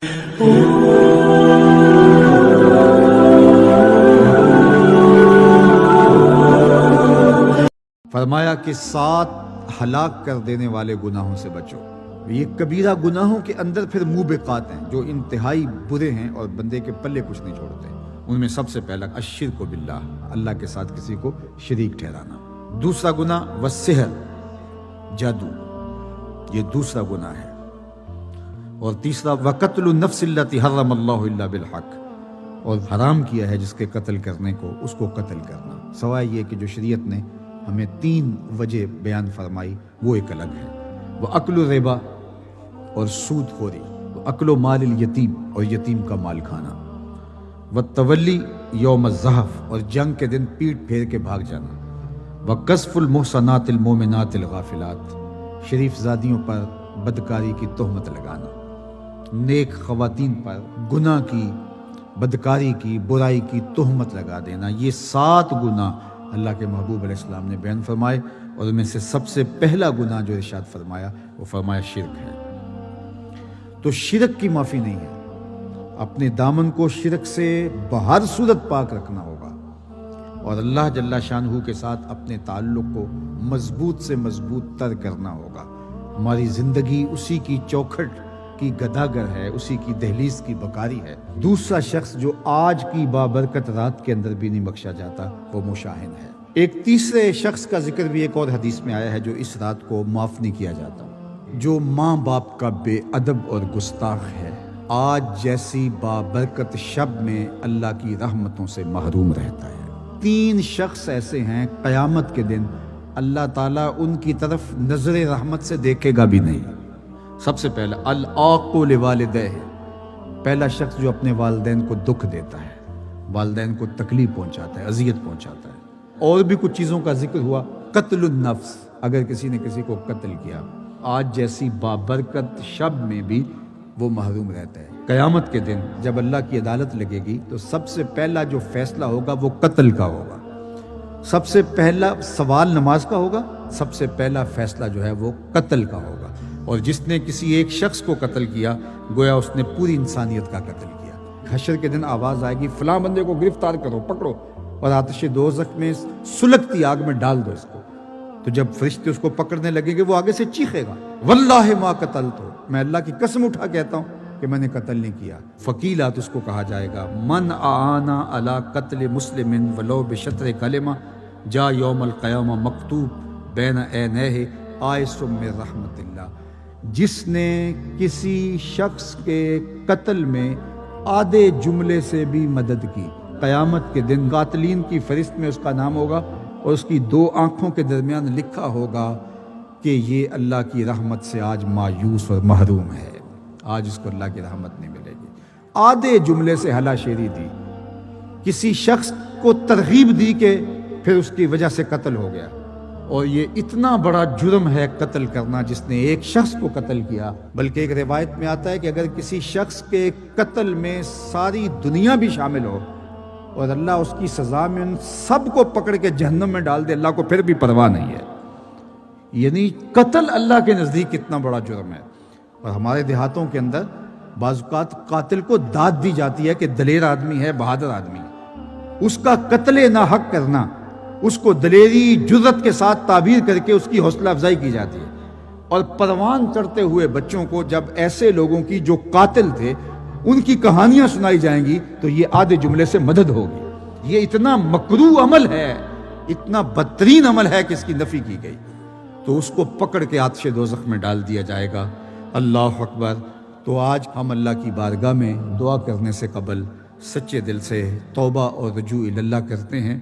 فرمایا کہ 7 ہلاک کر دینے والے گناہوں سے بچو۔ یہ کبیرہ گناہوں کے اندر پھر موبقات ہیں جو انتہائی برے ہیں اور بندے کے پلے کچھ نہیں چھوڑتے۔ ان میں سب سے پہلا الشرک باللہ، اللہ کے ساتھ کسی کو شریک ٹھہرانا۔ دوسرا گناہ والسحر، جادو، یہ دوسرا گناہ ہے۔ اور تیسرا وقتل النفس التي حرم اللہ الا بالحق، اور حرام کیا ہے جس کے قتل کرنے کو اس کو قتل کرنا، سوائے یہ کہ جو شریعت نے ہمیں 3 وجہ بیان فرمائی وہ ایک الگ ہے۔ وہ اکل الربا، اور سود خوری، وہ اکل و مال الیتیم، اور یتیم کا مال کھانا، وہ تولی یوم الزحف، اور جنگ کے دن پیٹ پھیر کے بھاگ جانا، وہ قذف المحصنات المومنات الغافلات، شریف زادیوں پر بدکاری کی تہمت لگانا، نیک خواتین پر گناہ کی، بدکاری کی، برائی کی تہمت لگا دینا۔ یہ 7 گناہ اللہ کے محبوب علیہ السلام نے بیان فرمائے، اور ان میں سے سب سے پہلا گناہ جو ارشاد فرمایا وہ فرمایا شرک ہے۔ تو شرک کی معافی نہیں ہے، اپنے دامن کو شرک سے بہر صورت پاک رکھنا ہوگا، اور اللہ جل شانہ کے ساتھ اپنے تعلق کو مضبوط سے مضبوط تر کرنا ہوگا۔ ہماری زندگی اسی کی چوکھٹ کی گداگر ہے، اسی کی دہلیز کی بکاری ہے۔ دوسرا شخص جو آج کی بابرکت رات کے اندر بھی نہیں بخشا جاتا وہ مشاہن ہے۔ ایک تیسرے شخص کا ذکر بھی ایک اور حدیث میں آیا ہے جو اس رات کو معاف نہیں کیا جاتا، جو ماں باپ کا بے ادب اور گستاخ ہے، آج جیسی بابرکت شب میں اللہ کی رحمتوں سے محروم رہتا ہے۔ 3 شخص ایسے ہیں قیامت کے دن اللہ تعالیٰ ان کی طرف نظر رحمت سے دیکھے گا بھی نہیں۔ سب سے پہلا العاق لوالدیہ، پہلا شخص جو اپنے والدین کو دکھ دیتا ہے، والدین کو تکلیف پہنچاتا ہے، اذیت پہنچاتا ہے۔ اور بھی کچھ چیزوں کا ذکر ہوا، قتل النفس، اگر کسی نے کسی کو قتل کیا، آج جیسی بابرکت شب میں بھی وہ محروم رہتا ہے۔ قیامت کے دن جب اللہ کی عدالت لگے گی تو سب سے پہلا جو فیصلہ ہوگا وہ قتل کا ہوگا، سب سے پہلا سوال نماز کا ہوگا، سب سے پہلا فیصلہ جو ہے وہ قتل کا ہوگا۔ اور جس نے کسی ایک شخص کو قتل کیا گویا اس نے پوری انسانیت کا قتل کیا۔ حشر کے دن آواز آئے گی فلاں بندے کو گرفتار کرو، پکڑو، اور آتش دوزخ میں سلگتی آگ میں ڈال دو اس کو۔ تو جب فرشتے اس کو پکڑنے لگیں گے وہ آگے سے چیخے گا واللہ ما قتلت، میں اللہ کی قسم اٹھا کہتا ہوں کہ میں نے قتل نہیں کیا۔ فقیلات اس کو کہا جائے گا من اعانا علی قتل مسلم ولو بشطر کلمہ جا یوم القیامہ مکتوب بین عینیہ آئس من رحمت اللہ، جس نے کسی شخص کے قتل میں آدھے جملے سے بھی مدد کی، قیامت کے دن قاتلین کی فہرست میں اس کا نام ہوگا اور اس کی 2 آنکھوں کے درمیان لکھا ہوگا کہ یہ اللہ کی رحمت سے آج مایوس اور محروم ہے، آج اس کو اللہ کی رحمت نہیں ملے گی۔ آدھے جملے سے ہلا شیری دی، کسی شخص کو ترغیب دی کہ پھر اس کی وجہ سے قتل ہو گیا۔ اور یہ اتنا بڑا جرم ہے قتل کرنا جس نے ایک شخص کو قتل کیا، بلکہ ایک روایت میں آتا ہے کہ اگر کسی شخص کے قتل میں ساری دنیا بھی شامل ہو اور اللہ اس کی سزا میں ان سب کو پکڑ کے جہنم میں ڈال دے، اللہ کو پھر بھی پرواہ نہیں ہے۔ یعنی قتل اللہ کے نزدیک کتنا بڑا جرم ہے۔ اور ہمارے دیہاتوں کے اندر بعض اوقات قاتل کو داد دی جاتی ہے کہ دلیر آدمی ہے، بہادر آدمی ہے، اس کا قتل ناحق کرنا، اس کو دلیری جرت کے ساتھ تعبیر کر کے اس کی حوصلہ افزائی کی جاتی ہے۔ اور پروان چڑھتے ہوئے بچوں کو جب ایسے لوگوں کی جو قاتل تھے ان کی کہانیاں سنائی جائیں گی تو یہ آدھے جملے سے مدد ہوگی۔ یہ اتنا مکروہ عمل ہے، اتنا بدترین عمل ہے کہ اس کی نفی کی گئی، تو اس کو پکڑ کے آتش دوزخ میں ڈال دیا جائے گا۔ اللہ اکبر۔ تو آج ہم اللہ کی بارگاہ میں دعا کرنے سے قبل سچے دل سے توبہ اور رجوع اللہ کرتے ہیں۔